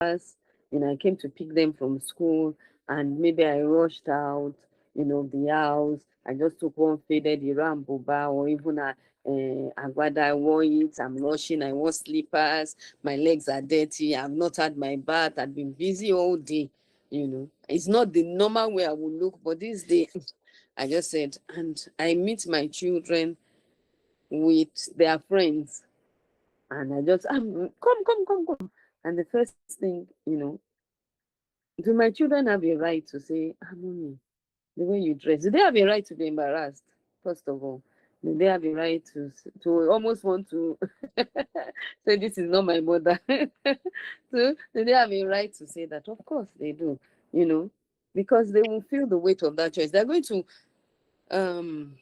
I came to pick them from school, and maybe I rushed out, the house. I just took one faded Iran boba, or even a agbada. I wore it. I'm rushing. I wore slippers. My legs are dirty. I've not had my bath. I've been busy all day. It's not the normal way I would look, but this day, I just said, and I meet my children with their friends, and I just, come, come, come, come. And the first thing, do my children have a right to say, mommy, the way you dress? Do they have a right to be embarrassed? First of all, do they have a right to almost want to say this is not my mother? So do they have a right to say that? Of course they do, you know, because they will feel the weight of that choice. They're going to um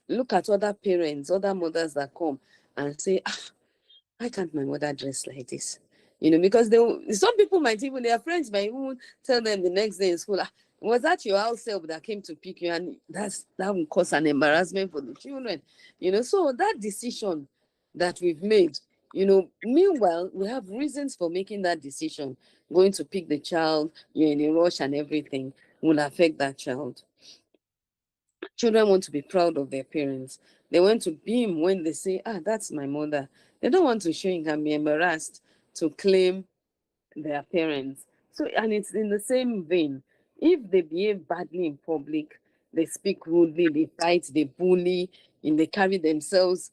look at other parents, other mothers that come and say, why can't my mother dress like this? Because some people might even, their friends might even tell them the next day in school, was that your house help that came to pick you? And that will cause an embarrassment for the children. So that decision that we've made, meanwhile, we have reasons for making that decision. Going to pick the child, you're in a rush and everything will affect that child. Children want to be proud of their parents. They want to beam when they say, that's my mother. They don't want to show and can be embarrassed to claim their parents. So, and it's in the same vein. If they behave badly in public, they speak rudely, they fight, they bully, and they carry themselves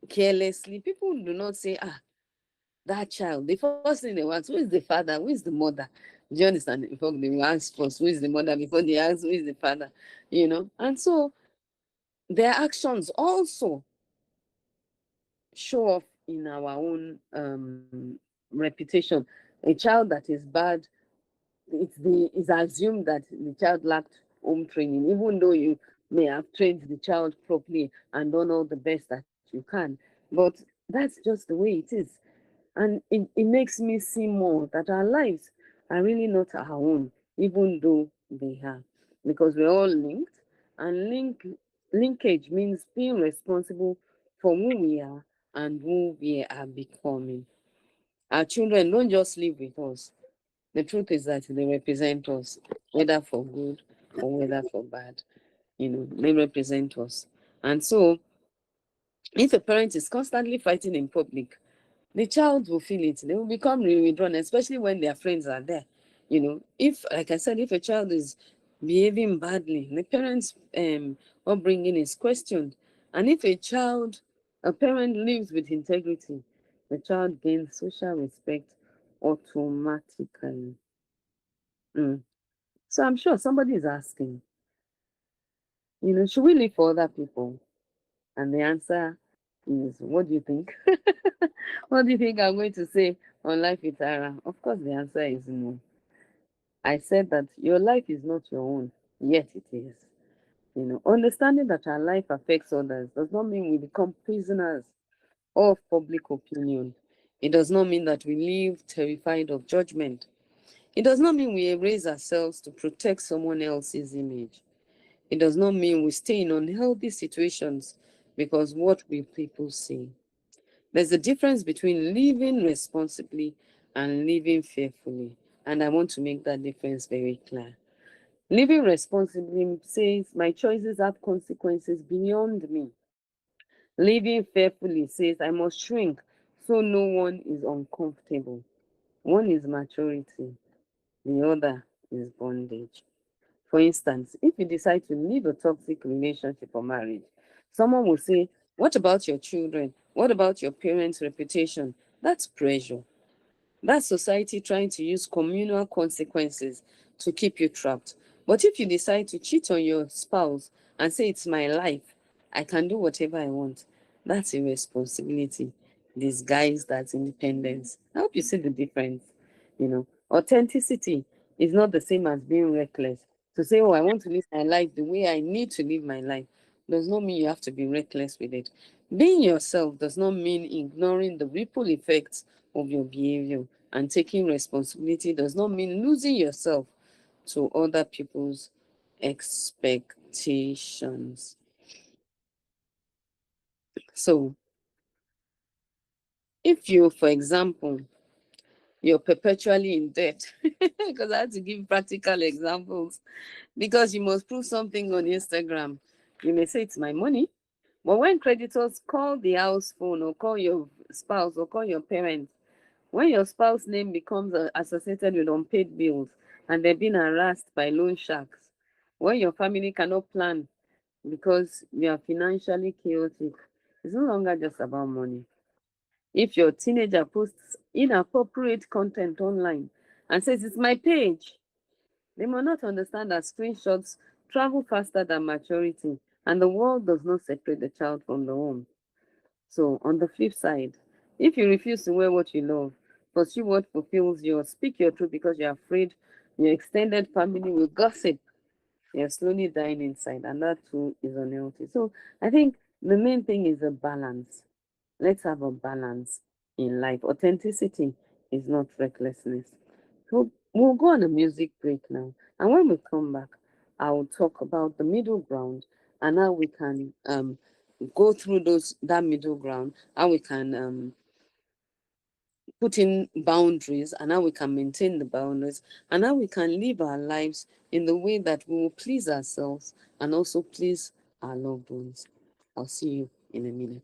carelessly, people do not say, that child. The first thing they ask, who is the father? Who is the mother? Do you understand? Before they will ask first, who is the mother? Before they ask, who is the father? And so their actions also show off in our own reputation. A child that is bad, it's assumed that the child lacked home training, even though you may have trained the child properly and done all the best that you can. But that's just the way it is. And it makes me see more that our lives are really not our own, even though they are, because we're all linked. And linkage means being responsible for who we are and who we are becoming. Our children don't just live with us. The truth is that they represent us, whether for good or whether for bad. They represent us. And so, if a parent is constantly fighting in public, the child will feel it. They will become really withdrawn, especially when their friends are there. If, like I said, if a child is behaving badly, the parents' upbringing is questioned. And if a parent lives with integrity, the child gains social respect automatically. Mm. So I'm sure somebody is asking, should we live for other people? And the answer is, what do you think? What do you think I'm going to say on Life with Tara? Of course, the answer is no. I said that your life is not your own, yet it is. Understanding that our life affects others does not mean we become prisoners of public opinion. It does not mean that we live terrified of judgment. It does not mean we erase ourselves to protect someone else's image. It does not mean we stay in unhealthy situations because what will people say? There's a difference between living responsibly and living fearfully. And I want to make that difference very clear. Living responsibly says my choices have consequences beyond me. Living fearfully says I must shrink so no one is uncomfortable. One is maturity, the other is bondage. For instance, if you decide to leave a toxic relationship or marriage, someone will say, what about your children? What about your parents' reputation? That's pressure. That's society trying to use communal consequences to keep you trapped. But if you decide to cheat on your spouse and say, it's my life, I can do whatever I want, that's irresponsibility disguised as independence. I hope you see the difference. Authenticity is not the same as being reckless. To say, oh, I want to live my life the way I need to live my life does not mean you have to be reckless with it. Being yourself does not mean ignoring the ripple effects of your behavior, and taking responsibility does not mean losing yourself to other people's expectations. So, if you, for example, you're perpetually in debt. Because I had to give practical examples. Because you must prove something on Instagram. You may say it's my money, but when creditors call the house phone or call your spouse or call your parents, when your spouse name becomes associated with unpaid bills and they're being harassed by loan sharks, when your family cannot plan because you are financially chaotic, it's no longer just about money. If your teenager posts inappropriate content online and says it's my page, they may not understand that screenshots travel faster than maturity and the world does not separate the child from the home. So, on the flip side, if you refuse to wear what you love, pursue what fulfills you, or speak your truth because you're afraid your extended family will gossip, you're slowly dying inside, and that too is unhealthy. So, I think the main thing is a balance. Let's have a balance in life. Authenticity is not recklessness. So we'll go on a music break now. And when we come back, I'll talk about the middle ground and how we can go through that middle ground, how we can put in boundaries and how we can maintain the boundaries and how we can live our lives in the way that we will please ourselves and also please our loved ones. I'll see you in a minute.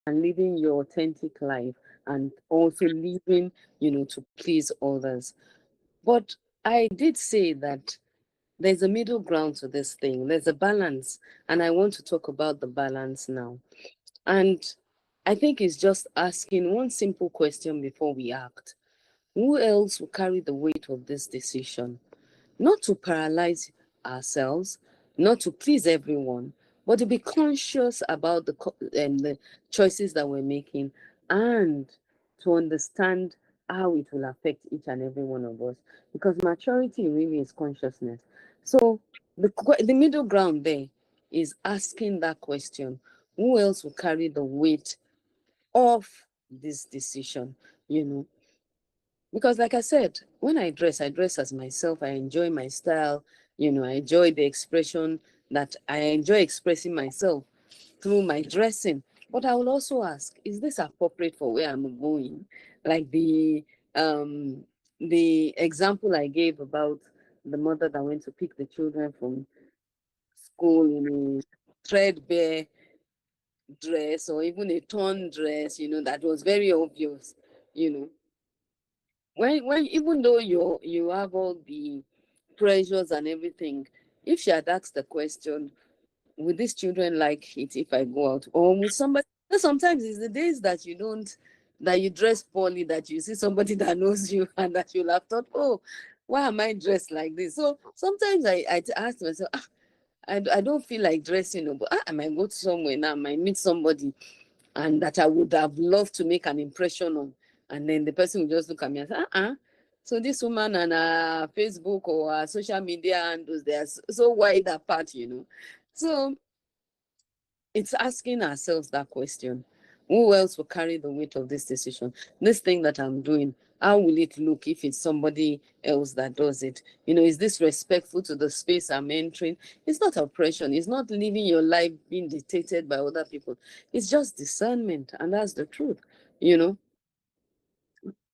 and living your authentic life, and also living, to please others. But I did say that there's a middle ground to this thing. There's a balance, and I want to talk about the balance now. And I think it's just asking one simple question before we act. Who else will carry the weight of this decision? Not to paralyze ourselves, not to please everyone, but to be conscious about the choices that we're making, and to understand how it will affect each and every one of us. Because maturity really is consciousness. So the middle ground there is asking that question: who else will carry the weight of this decision? You know, because like I said, when I dress as myself. I enjoy my style. I enjoy the expression, that I enjoy expressing myself through my dressing. But I will also ask, is this appropriate for where I'm going? Like um the example I gave about the mother that went to pick the children from school in a threadbare dress, or even a torn dress, that was very obvious. you know when even though you have all the pressures and everything, if she had asked the question, would these children like it if I go out, or will somebody? Sometimes it's the days that you don't, that you dress poorly, that you see somebody that knows you, and that you'll have thought, oh, why am I dressed like this? So sometimes I ask myself, I don't feel like dressing, but I might go to somewhere now, I might meet somebody, and that I would have loved to make an impression on. And then the person will just look at me and say, so this woman and her Facebook or her social media handles, they are so wide apart. So it's asking ourselves that question. Who else will carry the weight of this decision? This thing that I'm doing, how will it look if it's somebody else that does it? Is this respectful to the space I'm entering? It's not oppression. It's not living your life being dictated by other people. It's just discernment, and that's the truth. You know,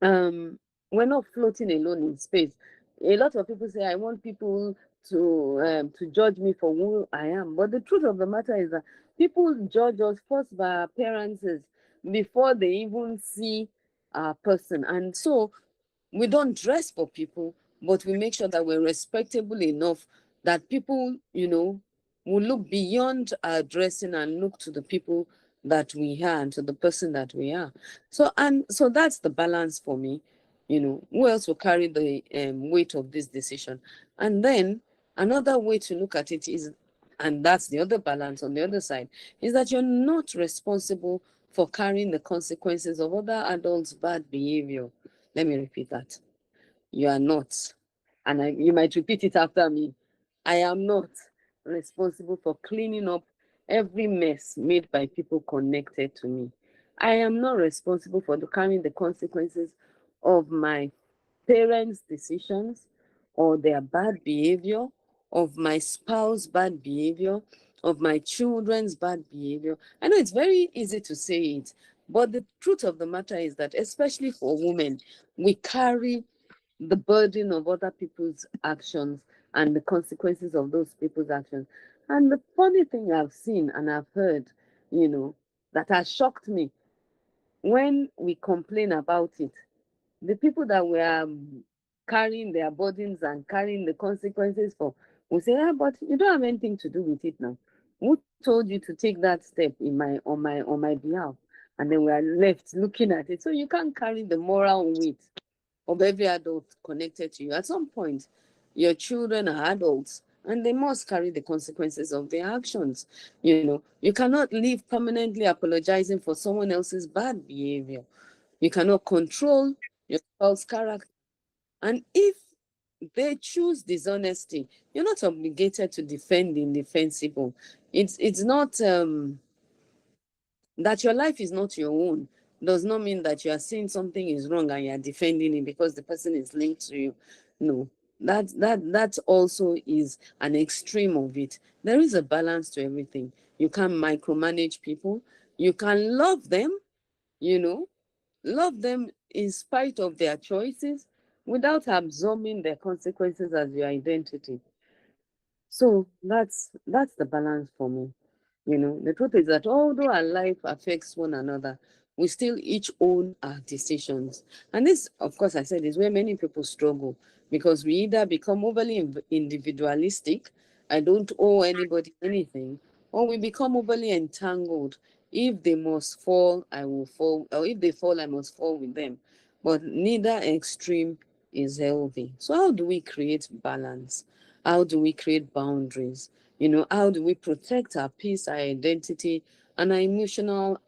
um we're not floating alone in space. A lot of people say, I want people to judge me for who I am, but the truth of the matter is that people judge us first by our appearances before they even see our person. And so we don't dress for people, but we make sure that we're respectable enough that people, will look beyond our dressing and look to the people that we are, and to the person that we are. So that's the balance for me. Who else will carry the weight of this decision? And then another way to look at it is, and that's the other balance on the other side, is that you're not responsible for carrying the consequences of other adults' bad behavior. Let me repeat that. You are not. And you might repeat it after me. I am not responsible for cleaning up every mess made by people connected to me. I am not responsible for carrying the consequences of my parents' decisions, or their bad behavior, of my spouse's bad behavior, of my children's bad behavior. I know it's very easy to say it, but the truth of the matter is that, especially for women, we carry the burden of other people's actions and the consequences of those people's actions. And the funny thing I've seen and I've heard, you know, that has shocked me, when we complain about it, the people that were carrying their burdens and carrying the consequences for will say, but you don't have anything to do with it now. Who told you to take that step on my behalf? And then we are left looking at it. So you can't carry the moral weight of every adult connected to you. At some point, your children are adults, and they must carry the consequences of their actions. You cannot live permanently apologizing for someone else's bad behavior. You cannot control your spouse's character. And if they choose dishonesty, you're not obligated to defend the indefensible. It's not that your life is not your own does not mean that you are saying something is wrong and you are defending it because the person is linked to you. No, that also is an extreme of it. There is a balance to everything. You can't micromanage people. You can love them, you know, love them in spite of their choices, without absorbing their consequences as your identity. So that's the balance for me. The truth is that although our life affects one another, we still each own our decisions. And this, of course, I said, is where many people struggle, because we either become overly individualistic, I don't owe anybody anything, or we become overly entangled. If they must fall, I will fall, or if they fall, I must fall with them. But neither extreme is healthy. So, how do we create balance? How do we create boundaries? How do we protect our peace, our identity, and our emotional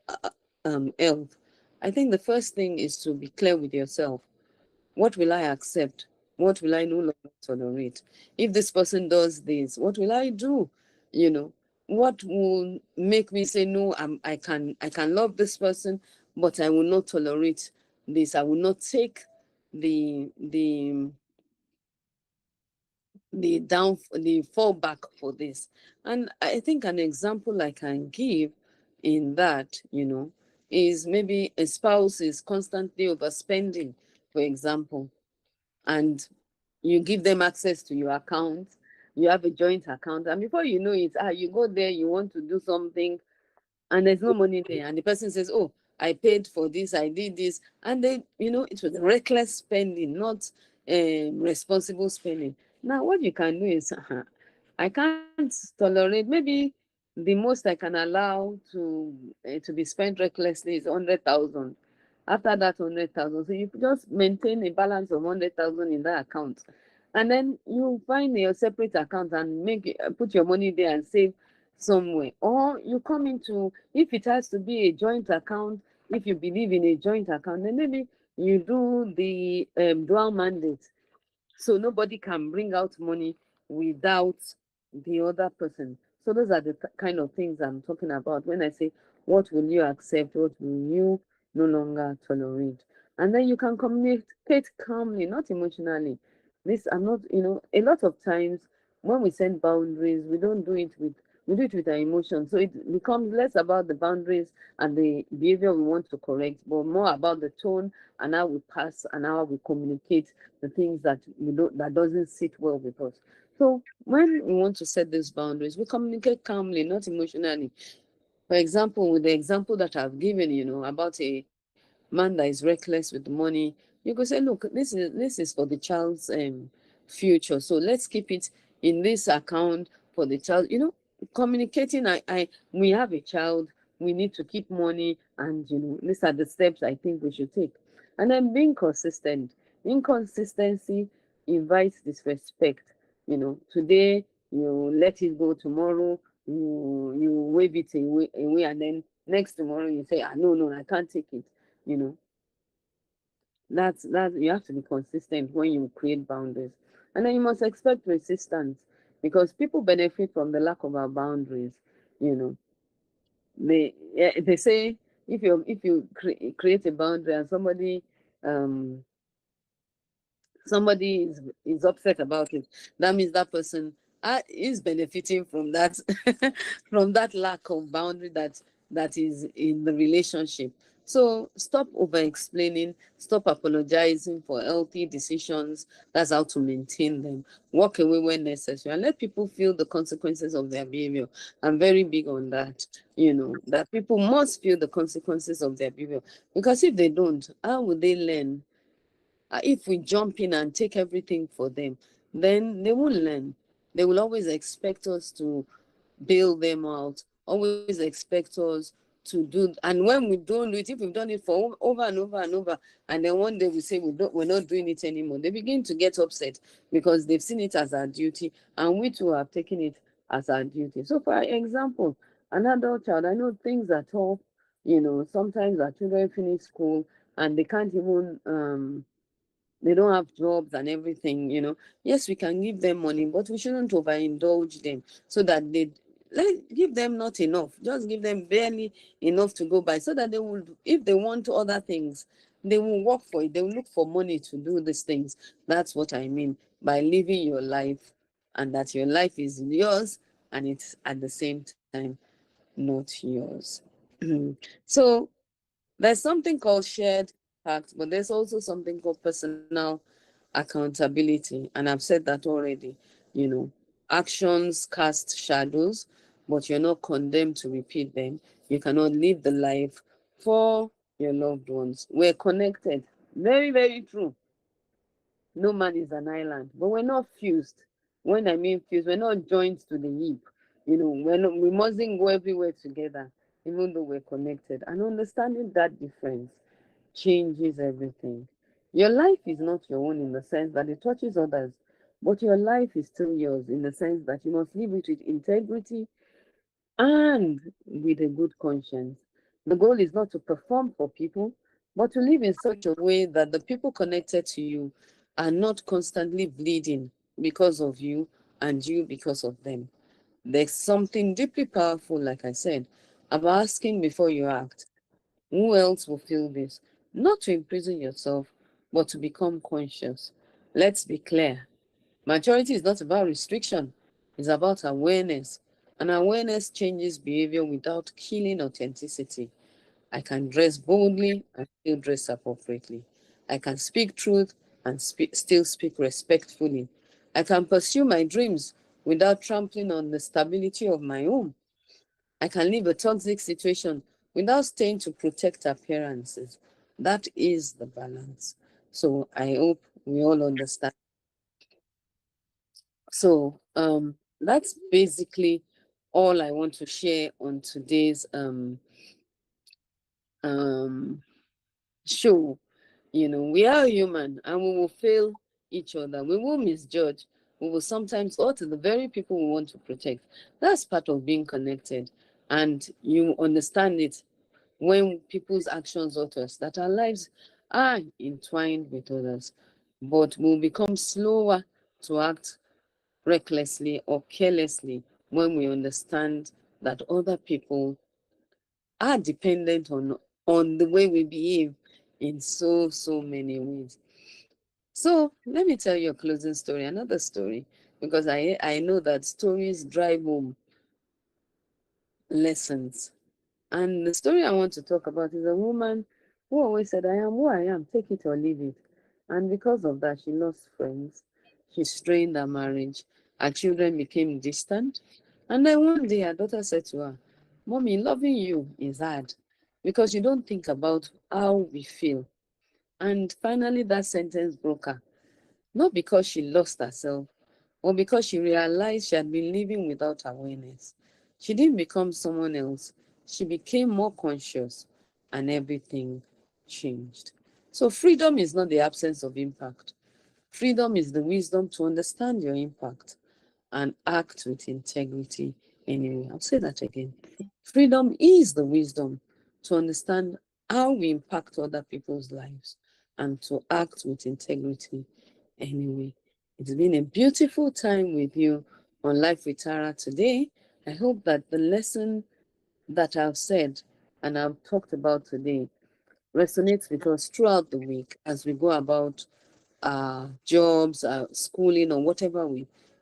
health? I think the first thing is to be clear with yourself. What will I accept? What will I no longer tolerate? If this person does this, what will I do? You know, what will make me say no? I can love this person, but I will not tolerate this. I will not take the fallback for this. And I think an example I can give in that, is maybe a spouse is constantly overspending, for example, and you give them access to your account. You have a joint account, and before you know it, you go there, you want to do something, and there's no money there, and the person says, oh, I paid for this, I did this, and then it was reckless spending, not responsible spending. Now what you can do is, I can't tolerate, maybe the most I can allow to be spent recklessly is 100,000. After that 100,000, so you just maintain a balance of 100,000 in that account, and then you find your separate account and put your money there and save somewhere. Or you come into, if it has to be a joint account, if you believe in a joint account, then maybe you do the dual mandate, so nobody can bring out money without the other person. So those are the kind of things I'm talking about when I say, what will you accept, what will you no longer tolerate? And then you can communicate calmly, not emotionally. This, I'm not, a lot of times when we set boundaries, we do it with our emotions. So it becomes less about the boundaries and the behavior we want to correct, but more about the tone and how we pass and how we communicate the things that that doesn't sit well with us. So when we want to set these boundaries, we communicate calmly, not emotionally. For example, with the example that I've given, about a man that is reckless with the money, you could say, look, this is for the child's future. So let's keep it in this account for the child. Communicating, I we have a child, we need to keep money, and these are the steps I think we should take. And then being consistent. Inconsistency invites disrespect. Today you let it go, tomorrow you wave it away, and then next tomorrow you say, no, no, I can't take it. You know, that you have to be consistent when you create boundaries. And then you must expect resistance, because people benefit from the lack of our boundaries. You know, they say, if you create a boundary and um somebody is upset about it, that means that person is benefiting from that from that lack of boundary that is in the relationship. So stop over explaining, stop apologizing for healthy decisions. That's how to maintain them. Walk away when necessary and let people feel the consequences of their behavior. I'm very big on that, that people must feel the consequences of their behavior, because if they don't, how will they learn? If we jump in and take everything for them, then they won't learn. They will always expect us to bail them out, always expect us to do. And when we don't do it, if we've done it for over and over and over, and then one day we say we're not doing it anymore, they begin to get upset because they've seen it as our duty, and we too have taken it as our duty. So, for example, an adult child, I know things are tough. Sometimes our children finish school and they can't even they don't have jobs and everything. Yes, we can give them money, but we shouldn't overindulge them, so that give them not enough, just give them barely enough to go by, so that they will, if they want other things, they will work for it, they will look for money to do these things. That's what I mean by living your life, and that your life is yours, and it's at the same time not yours. So there's something called shared impact, but there's also something called personal accountability. And I've said that already. You know, actions cast shadows, but you're not condemned to repeat them. You cannot live the life for your loved ones. We're connected. Very, very true. No man is an island, but we're not fused. When I mean fused, we're not joined to the hip. We mustn't go everywhere together, even though we're connected. And understanding that difference changes everything. Your life is not your own in the sense that it touches others, but your life is still yours in the sense that you must live it with integrity and with a good conscience. The goal is not to perform for people, but to live in such a way that the people connected to you are not constantly bleeding because of you and you because of them. There's something deeply powerful, like I said, about asking before you act. Who else will feel this? Not to imprison yourself, but to become conscious. Let's be clear. Maturity is not about restriction, it's about awareness. And awareness changes behavior without killing authenticity. I can dress boldly and still dress appropriately. I can speak truth and still speak respectfully. I can pursue my dreams without trampling on the stability of my home. I can leave a toxic situation without staying to protect appearances. That is the balance. So I hope we all understand. So that's basically all I want to share on today's um show. We are human and we will fail each other. We will misjudge. We will sometimes hurt the very people we want to protect. That's part of being connected. And you understand it when people's actions hurt us, that our lives are entwined with others. But we'll become slower to act recklessly or carelessly when we understand that other people are dependent on the way we behave in so many ways. So let me tell you a closing story, another story, because I know that stories drive home lessons. And the story I want to talk about is a woman who always said, I am who I am, take it or leave it. And because of that, she lost friends. She strained her marriage. Her children became distant. And then one day her daughter said to her, Mommy, loving you is hard because you don't think about how we feel. And finally, that sentence broke her. Not because she lost herself, or because she realized she had been living without awareness. She didn't become someone else. She became more conscious, and everything changed. So, freedom is not the absence of impact. Freedom is the wisdom to understand your impact and act with integrity anyway. I'll say that again. Freedom is the wisdom to understand how we impact other people's lives and to act with integrity anyway. It's been a beautiful time with you on Life with Tara today. I hope that the lesson that I've said and I've talked about today resonates with us throughout the week as we go about jobs, schooling, or whatever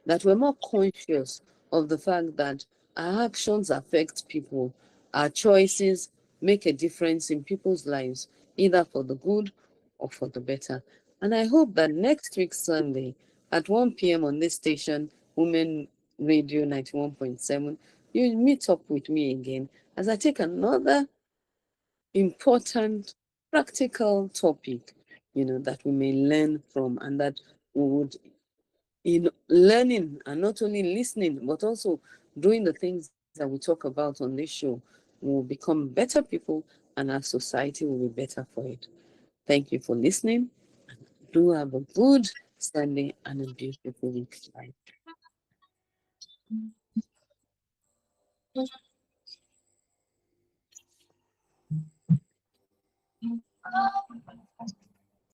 that we're more conscious of the fact that our actions affect people, our choices make a difference in people's lives, either for the good or for the better. And I hope that next week, Sunday, at 1 p.m. on this station, Women Radio 91.7, you meet up with me again as I take another important, practical topic, that we may learn from and that we would, in learning and not only listening, but also doing the things that we talk about on this show, we will become better people and our society will be better for it. Thank you for listening. Do have a good Sunday and a beautiful week. Bye.